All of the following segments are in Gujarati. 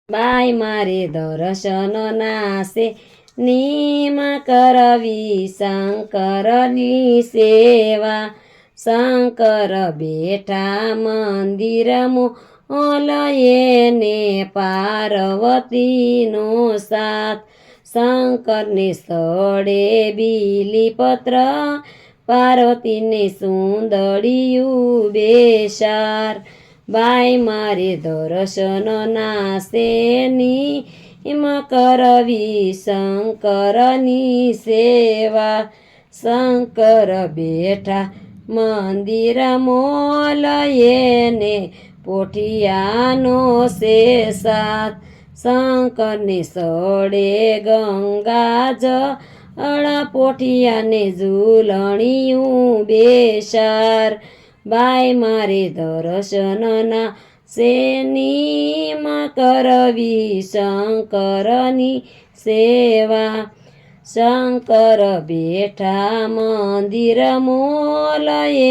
બાઈ મારે દર્શન નાસે નિમ કરવી શંકરની સેવા શંકર બેઠા મંદિર મોલયે પાર્વતીનો સાથ શંકરને સ્થળે બીલીપત્ર પાર્વતીને સુંદરિયું બેસાર બાઈ મારે દર્શન નાસે નિમ કરવી શંકરની સેવા શંકર બેઠા મંદિર મોલયે પોઠિયાનો સે સાથ શંકરની સ્થળે ગંગા જળ પોઠિયાને ઝૂલણિયું બેસાર બાઈ મારે દર્શન નાસે નિમ કરવી શંકરની સેવા શંકર બેઠા મંદિર મોલયે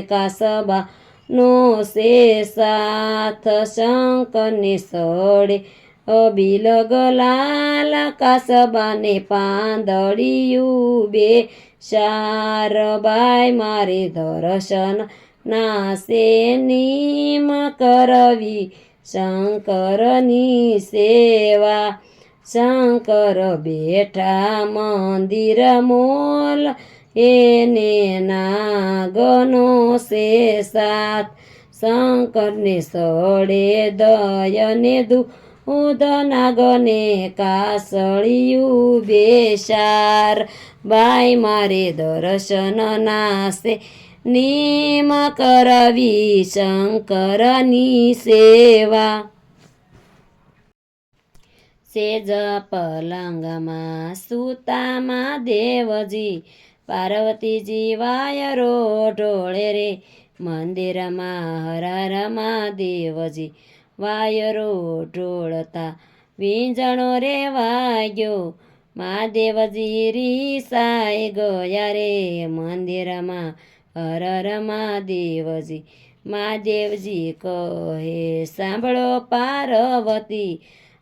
કાસબાનો સે સાથ શંકરને સ્થળે અબિલ ગલાલ કાસબાને પાંદડિયું બેસાર બાઈ મારે દર્શન નાસે નિમ કરવી શંકરની સેવા શંકર બેઠા મંદિર મોલ એને નાગનો સે સાથ શંકરને સ્થળે દયને દૂધ નાગને કાસળિયું બેસાર બાઈ મારે દર્શન નાસે નિમ કરવી શંકરની સેવા સેજ પલંગમાં સુતામાં દેવજી પાર્વતીજી વાયરો ઢોળે રે મંદિરમાં હરરમાં દેવજી વાયરો ઢોળતા વીંજણો રે વાગ્યો મહાદેવજી રીસાઈ ગયા રે મંદિરમાં હરરમાં દેવજી મહાદેવજી કહે સાંભળો પાર્વતી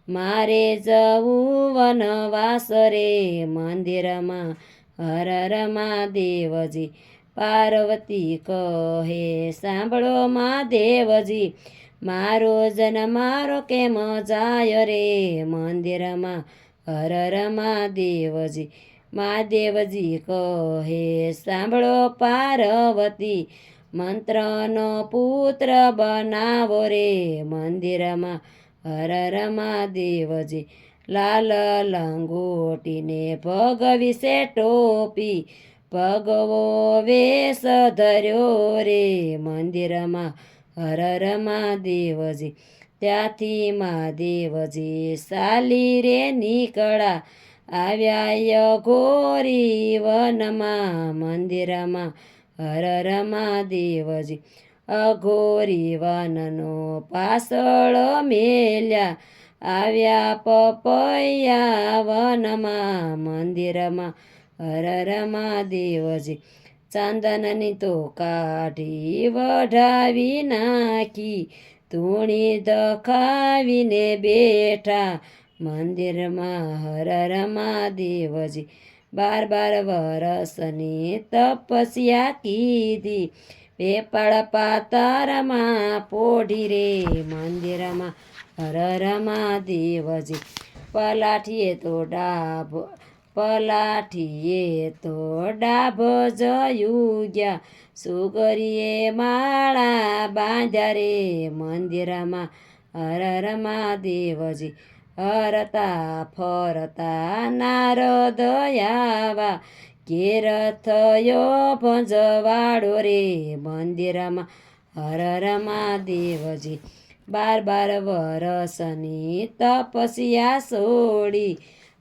મારે જવું વનવાસ રે મંદિરમાં હરરમાં દેવજી પાર્વતી કહે સાંભળો મહાદેવજી મારો જન મારો કેમ જાય રે મંદિરમાં હરરમાં દેવજી મહાદેવજી કહે સાંભળો પાર્વતી મંત્રનો પુત્ર બનાવો રે મંદિરમાં હરરમાં દેવજી લાલ લંગોટીને ભગવિશે ટોપી ભગવો વેશ ધર્યો રે મંદિરમાં હરરમાં દેવજી ત્યાંથી મહાદેવજી સાલી રે નીકળ્યા આવ્યા ઘોરી વનમાં મંદિરમાં હરરમાં દેવજી અઘોરી વનનો પાસળ મેલ્યા આવ્યા પપૈયા વનમાં મંદિરમાં હરરમાં દેવજી ચાંદનની તો કાઢી વઢાવી નાખી ધૂણી દખાવીને બેઠા મંદિરમાં હરરમાં દેવજી 12 વરસની તપસ્યા કીધી પેપળ પાતરમાં પોઢી રે મંદિરમાં હરરમાં દેવજી પલાઠીએ તો ડાભ જયું ગયા સુગરીએ માળા બાંધ્યા રે મંદિરમાં હરરમાં દેવજી હરતા ફરતા નારદ આવા ઘેર થયો ભંજવાડો રે મંદિરમાં હરરમાં દેવજી 12 વરસની તપસ્યા છોડી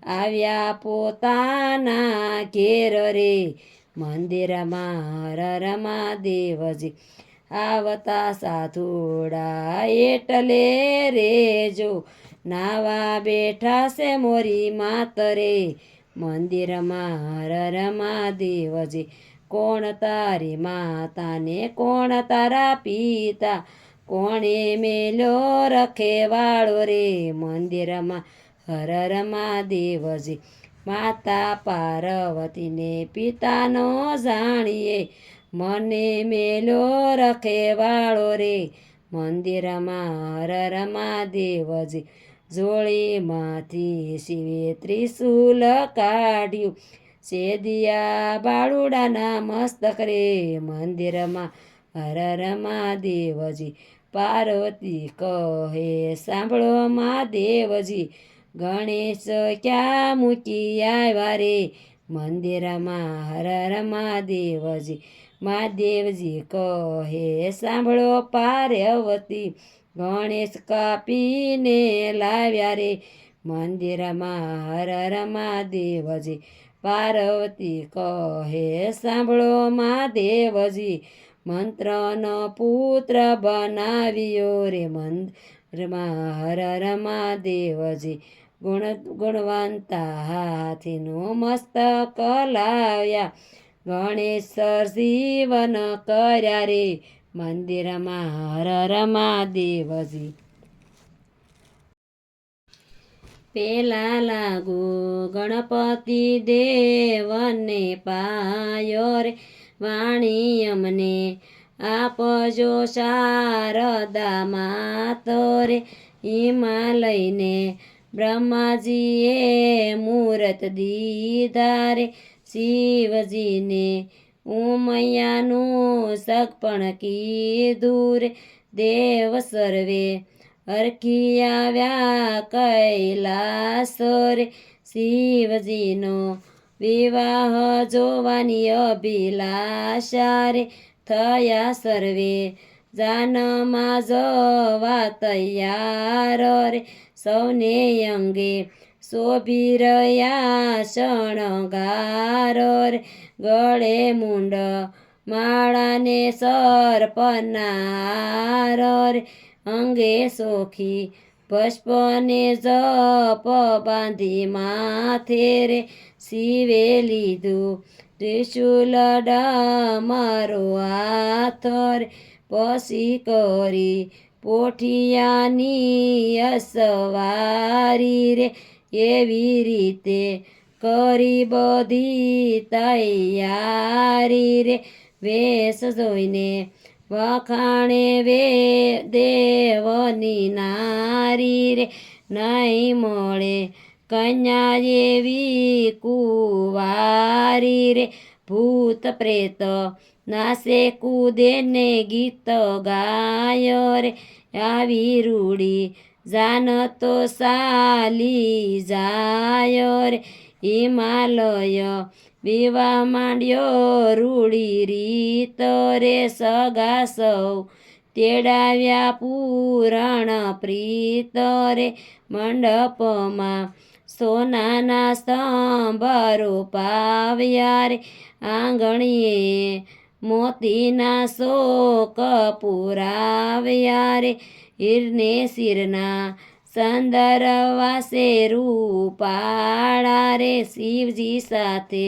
આવ્યા પોતાના ઘેર રે મંદિરમાં હરરમાં દેવજી આવતા સાધુડા એટલે રેજો નાવા બેઠા છે મોરી માતરે મંદિરમાં હરરમાં દેવજી કોણ તારી માતાને કોણ તારા પિતા કોણે મેલ્યો રખેવાળો રે મંદિરમાં હર હર મહાદેવજી માતા પાર્વતીને પિતાનો જાણીએ મને મેલ્યો રખેવાળો રે મંદિરમાં હર હર મહાદેવજી જોળીમાંથી શિવે ત્રિશૂલ કાઢ્યું સેદિયા બાળુડાના મસ્તક રે મંદિરમાં હર હર મહાદેવજી પાર્વતી કહે સાંભળો મહાદેવજી ગણેશ ક્યાં મૂકી આવ્યા રે મંદિરમાં હર હર મહાદેવજી મહાદેવજી કહે સાંભળો પાર્વતી ગણેશ કાપીને લાવ્યા રે મંદિરમાં હર હર મહાદેવજી પાર્વતી કહે સાંભળો મહાદેવજી મંત્રનો પુત્ર બનાવ્યો રે મંદિરમાં હર હર મહાદેવજી ગુણવંતા હાથીનું મસ્તક લાવ્યા ગણેશ જીવન કર્યા રે મંદિરમાં હર હર મહાદેવજી પેલા લાગુ ગણપતિ દેવને પાયો રે વાણી અમને આપજો શારદા માતો રે હિમાલયને બ્રહ્માજીએ મૂરત દીધા રે શિવજીને ઉમૈયાનું સગપણ કીધું રે દેવ સર્વે હરખી આવ્યા કૈલાસ રે શિવજીનો વિવાહ જોવાની અભિલાષા રે થયા સર્વે જાનમાં જવા તૈયાર રે સૌને અંગે શોભી રહ્યા શણગાર રે ગળે મુંડ માળાને સર્પનાર રે અંગે સોખી પુષ્પને જપ બાંધી માથે રે શિવે લીધું ત્રિશૂલ ડમરો હાથ રે પછી કરી પોઠિયાની અસવારી રે એવી રીતે કરી બધી તૈયારી રે વેશ જોઈને વખાણે દેવની નારી રે નહીં મળે કન્યા એવી કુંવારી રે ભૂત પ્રેત નાસે કૂદે ને ગીત ગાયો રે આવી રૂડી જાનતો ચાલી જાયો રે હિમાલય વિવાહ માંડ્યો રૂડી રીત રે સગા સૌ તેડાવ્યા પૂરણ પ્રીત રે મંડપમાં સોનાના સ્તંભ પાવ્યા રે આંગણીએ મોતીના શોક પુરાવ્યા રે હીરને શિરના સંદર વાસે રૂપાળા રે શિવજી સાથે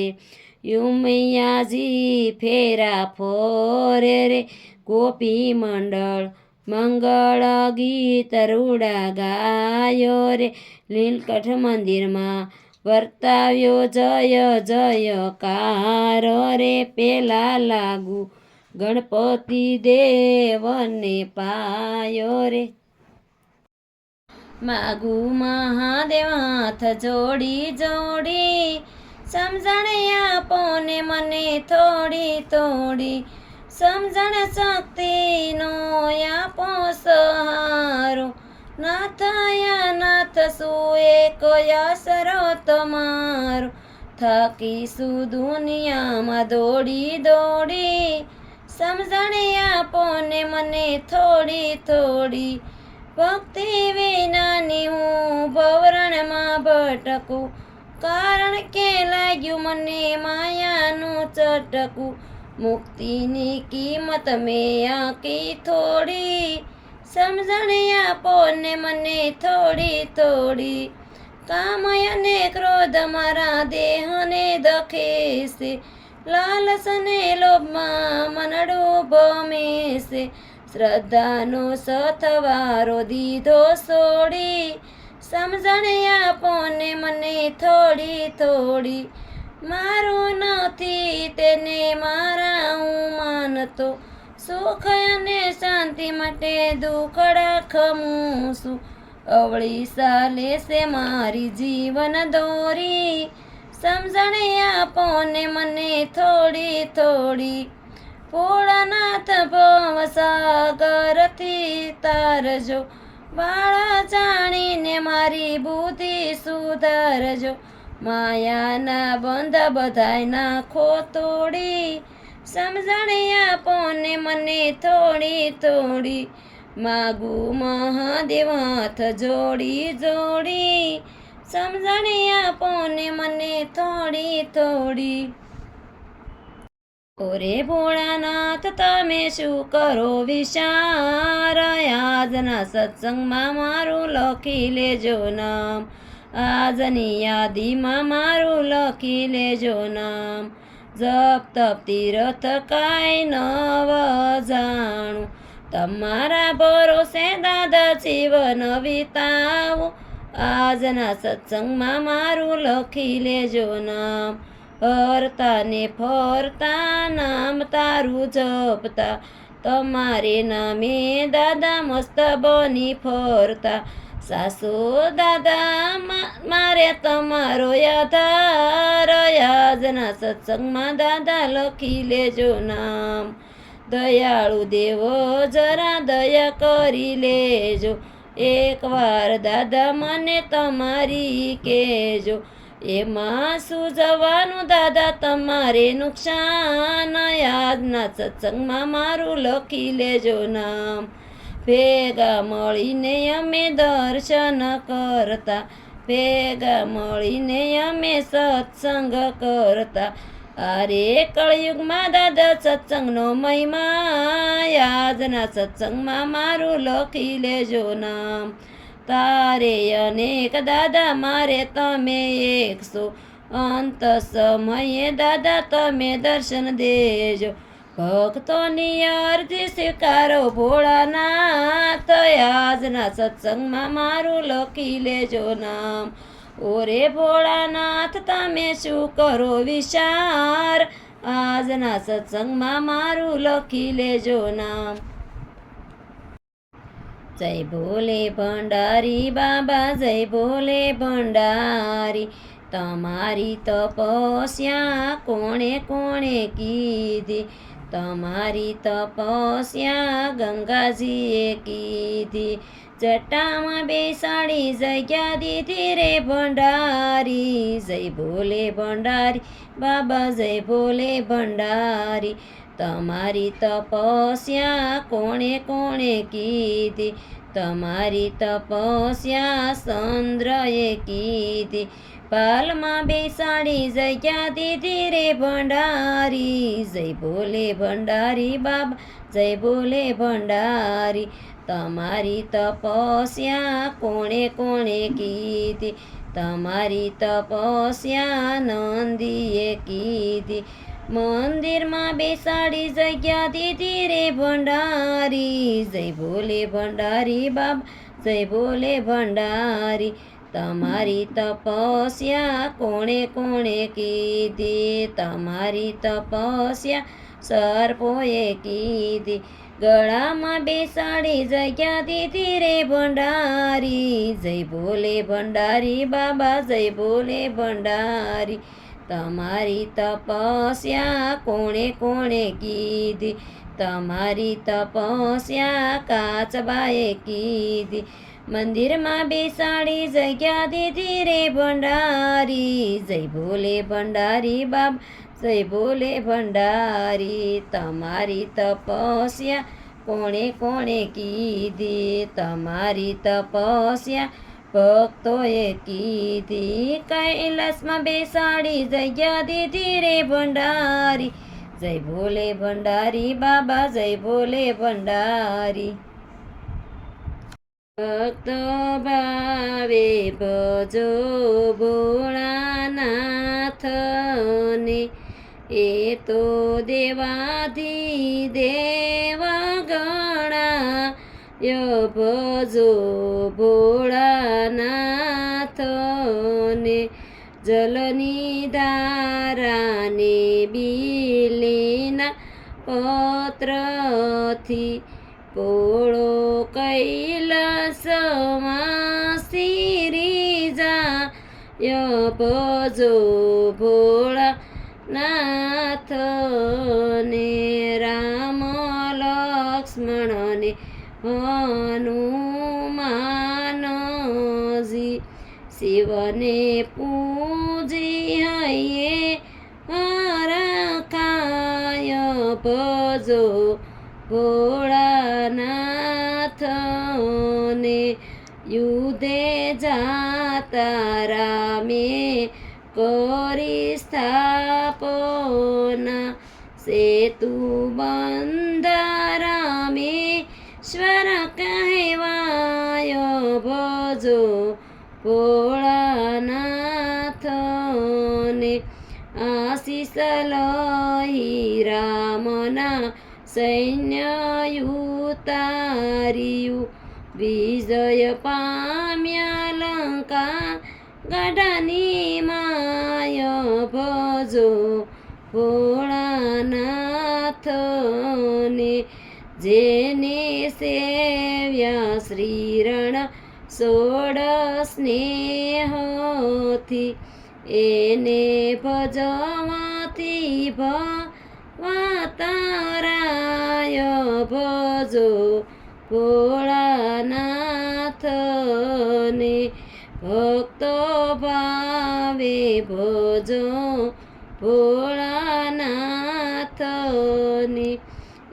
યુમૈયાજી ફેરા ફોરે રે ગોપી મંડળ મંગળ ગીત રૂડા ગાયો રે નીલકંઠ મંદિરમાં વર્તાવ્યો જય જયકાર રે પેલા લાગુ ગણપતિ દેવને પાયો રે માગુ મહાદેવ હાથ જોડી જોડી સમજણ આપોને મને થોડી થોડી સમજણ શક્તિનો આપો સહારો નાથ નાથ સુએ કયા સરો તમારો થકીશું દુનિયામાં દોડી દોડી સમજણ આપોને મને થોડી થોડી ભક્તિ વિનાની હું ભવરણમાં ભટકું કારણ કે લાગ્યું મને માયાનું ચટકું મુક્તિની કિંમત મેં આંકી થોડી સમજણ આપો ને મને થોડી થોડી કામ અને ક્રોધ મારા દેહને દખે છે લાલચ ને લોભમાં મનડું ભમે છે શ્રદ્ધાનો સથવારો દીધો છોડી, સમજણ આપો ને મને થોડી થોડી. મારું નથી તેને મારા હું માનતો, સુખ અને શાંતિ માટે દુખડા ખમું છું. અવળી ચાલે છે મારી જીવન દોરી, સમજણ આપો ને મને થોડી થોડી. ભોળાનાથ ભવસાગરથી તારજો, વાળા જાણીને મારી બુદ્ધિ સુધારજો. માયાના બંધ બધાય નાખો તોડી, સમજણ આપો ને મને થોડી થોડી. માગું મહાદેવ હાથ જોડી જોડી, સમજણ આપો ને મને થોડી થોડી. ઓરે ભોળાનાથ તમે શું કરો વિચાર, આજના સત્સંગમાં મારું લખી લેજો નામ. આજની યાદીમાં મારું લખી લેજો નામ. જપ તપ તીરથ કાંઈ નવ જાણું, તમારા ભરોસે દાદા જીવન વિતાવું. આજના સત્સંગમાં મારું લખી લેજો નામ. હરતા ને ફરતા નામ તારું જપતા, તમારે નામે દાદા મસ્ત બની ફરતા. સાસુ દાદા મારે તમારો આધાર, આજના સત્સંગમાં દાદા લખી લેજો નામ. દયાળુ દેવો જરા દયા કરી લેજો, એકવાર દાદા મને તમારી કહેજો. એમાં શું જવાનું દાદા તમારે નુકસાન, આજના સત્સંગમાં મારું લખી લેજો નામ. ભેગા મળીને અમે દર્શન કરતા, ભેગા મળીને અમે સત્સંગ કરતા. અરે કળયુગમાં દાદા સત્સંગનો મહિમા, આજના સત્સંગમાં મારું લખી લેજો નામ. તારે અનેક દાદા મારે તમે એકસો, અંત સમયે દાદા તમે દર્શન દેજો. ભક્તોની અરજી સ્વીકારો ભોળાનાથ, આજના સત્સંગમાં મારું લખી લેજો નામ. ઓરે ભોળાનાથ તમે શું કરો વિચાર, આજના સત્સંગમાં મારું લખી લેજો નામ. જય ભોલે ભંડારી બાબા, જય ભોલે ભંડારી. તમારી તપસ્યા કોણે કોણે કીધી, તમારી તપસ્યા ગંગાજીએ કીધી. જટામાં બેસાડી જગ્યા દીધી રે ભંડારી, જય ભોલે ભંડારી બાબા, જય ભોલે ભંડારી. તમારી તપસ્યા કોણે કોણે કીધી, તમારી તપસ્યા ચંદ્રએ કીધી. પાલમાં બેસાડી જગ્યા દીધી રે ભંડારી, જય ભોલે ભંડારી બાબા, જય ભોલે ભંડારી. તમારી તપસ્યા કોણે કોણે કીધી, તમારી તપસ્યા નંદીએ કીધી. મંદિરમાં બેસાડી જગ્યા દીધી રે ભંડારી, જય ભોલે ભંડારી બાબા, જય ભોલે ભંડારી. તમારી તપસ્યા કોણે કોણે કીધી, તમારી તપસ્યા સર્પોએ કીધી. ગળામાં બેસાડી જગ્યા દીધી રે ભંડારી, જય ભોલે ભંડારી બાબા, જય ભોલે ભંડારી. તમારી તપસ્યા કોણે કોણે કીધી, તમારી તપસ્યા કાચબાએ કીધી. મંદિરમાં બેસાડી જગ્યા દીધી રે ભંડારી, જય ભોલે ભંડારી બાબા, જય ભોલે ભંડારી. તમારી તપસ્યા કોણે કોણે કીધી, તમારી તપસ્યા ભક્તોએ કીધી. કૈલાસમાં બેસાડી જગ્યા દીધી રે ભંડારી, જય ભોલે ભંડારી બાબા, જય ભોલે ભંડારી. ભક્ત ભાવે ભજો ભોળાનાથને, એ તો દેવાધિદેવ ગણા. ભજો ભોળાનાથને જલની ધારાને બીલીના પત્રથી પોળો કૈલાસવાસી રીજા ભજો ભોળાનાથને રામ લક્ષ્મણને હનુમાનજી શિવને પૂજી હૈયે હરખાય ભજો ભોળાનાથને યુધે જાતા રામે કરી સ્થાપના સેતુ બંધ રામેશ્વર કહેવાય ભજો ભોળાનાથને આશીષ લઈ રામના સૈન્ય ઉતાર્યું વિજય પામ્યા લંકા ગઢની માય ભજો ભોળાનાથને જેને સેવ્યા શ્રીરણ સોડ સ્નેહથી એને ભજવાથી ભવતરાય ભજો ભોળાનાથને ભક્તો ભાવે ભજો ભોળાનાથને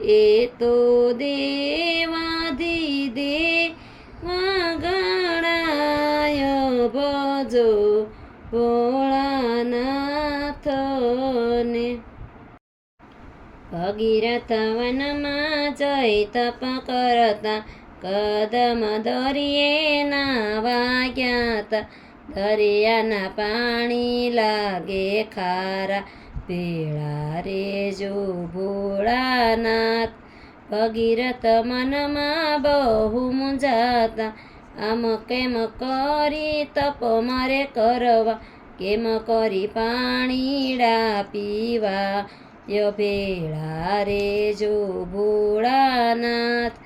એ તો દેવાધિદેવા ગણાય ભજો ભોળાનાથને ભગીરથ વનમાં જઈ તપ કરતા કદમ દરિયે નાવા ગયા તા દરિયાના પાણી લાગે ખારા ભેળા રેજો ભોળાનાથ ભગીરથ મનમાં બહુ મૂંઝાતા આમ કેમ કરી તપ મારે કરવા કેમ કરી પાણીડા પીવા ભેળા રેજો ભોળાનાથ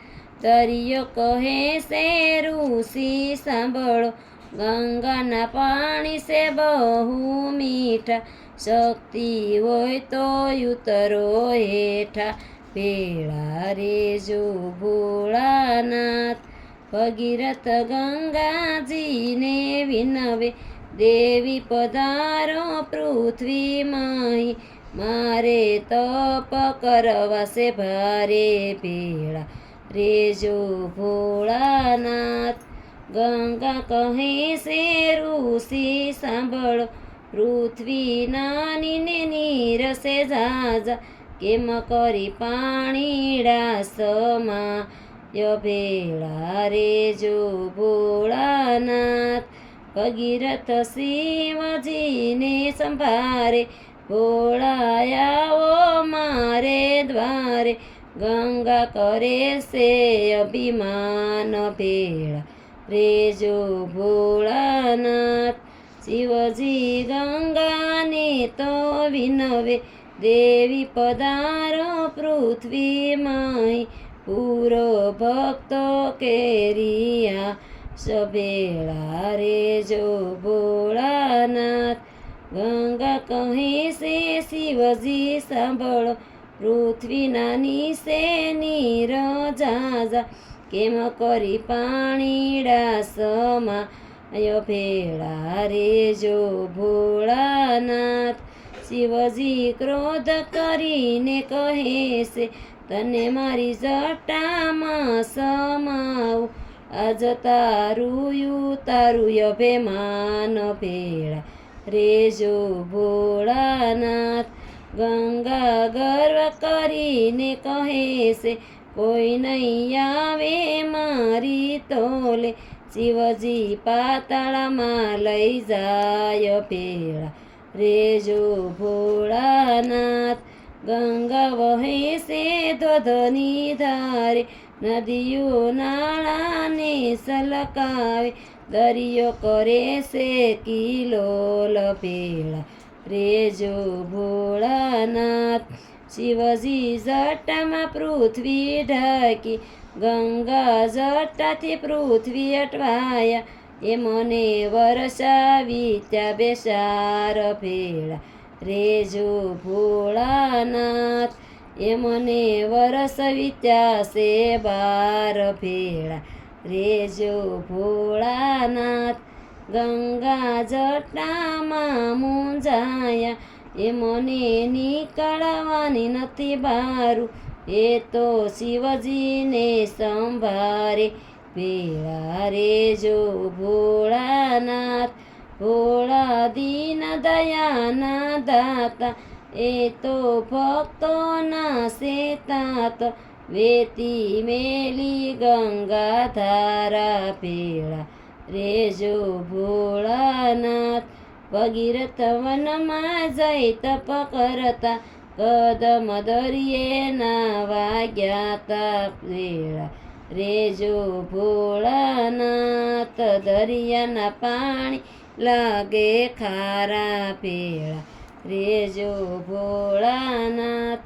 દરિયો કહે છે ઋષિ સાંભળો ગંગાના પાણી છે બહુ મીઠા શક્તિ હોય તો ઉતરો હેઠા ભેળા રેજો ભોળાનાથ ભગીરથ ગંગાજીને વિનવે દેવી પધારો પૃથ્વીમાં મારે તપ કરવા છે ભારે ભેળા રેજો ભોળાનાથ ગંગા કહે છે ઋષિ સાંભળો પૃથ્વી નાની ને નીરસે ઝાઝા કેમ કરી પાણીડા સમાય ભેળા રેજો ભોળાનાથ ભગીરથ શિવજીને સંભારે ભોળાયાઓ મારે દ્વારે ગંગા કરે છે અભિમાન ભેળા રેજો ભોળાનાથ શિવજી ગંગાને તો વિનવે દેવી પધારો પૃથ્વીમાં પૂરો ભક્તો કેરિયા સભેળા રેજો ભોળાનાથ ગંગા કહે છે શિવજી સાંભળો પૃથ્વીના નીસે નીર ઝાઝા કેમ કરી પાણીડા સમાય ભેળા રેજો ભોળાનાથ શિવજી ક્રોધ કરીને કહે છે તને મારી જટામાં સમાવું આજ તારું અભિમાન ભેળા રેજો ભોળાનાથ ગંગા ગર્વ કરીને કહે છે કોઈ નહીં આવે મારી તોલે શિવજી પાતાળમાં લઈ જાય ભેળા રેજો ભોળાનાથ ગંગા વહે છે ધોધની ધારે નદીઓ નાળાને સલકાવે, દરિયો કરે છે કિલોલ ભેળા. રેજો ભોળાનાથ. શિવજી જટામાં પૃથ્વી ઢાંકી, ગંગા જટાથી પૃથ્વી અટવાયા, એ મને વરસાવી ત્યાં બેસાર ભેળા. રેજો ભોળાનાથ. એ મને વરસવી ત્યાં છે બાર ભેળા. રેજો ભોળાનાથ. ગંગા જટામાં મૂંઝાયા, એ મને નીકળવાની નથી બારું, એ તો શિવજીને સંભારે ભેળા. રેજો ભોળાનાથ. ભોળા દીન દયાના દાતા, એ તો ભક્તોના શેતાત, વેતી મેલી ગંગા ધારા ભેળા. રેજો ભોળાનાથ. ભગીરથ વનમાં જઈ તપ કરતા, કદમ દરિયે ના વાગ્યા તા ભેળા. રેજો ભોળાનાથ. દરિયાના પાણી લાગે ખારા ભેળા. રેજો ભોળાનાથ.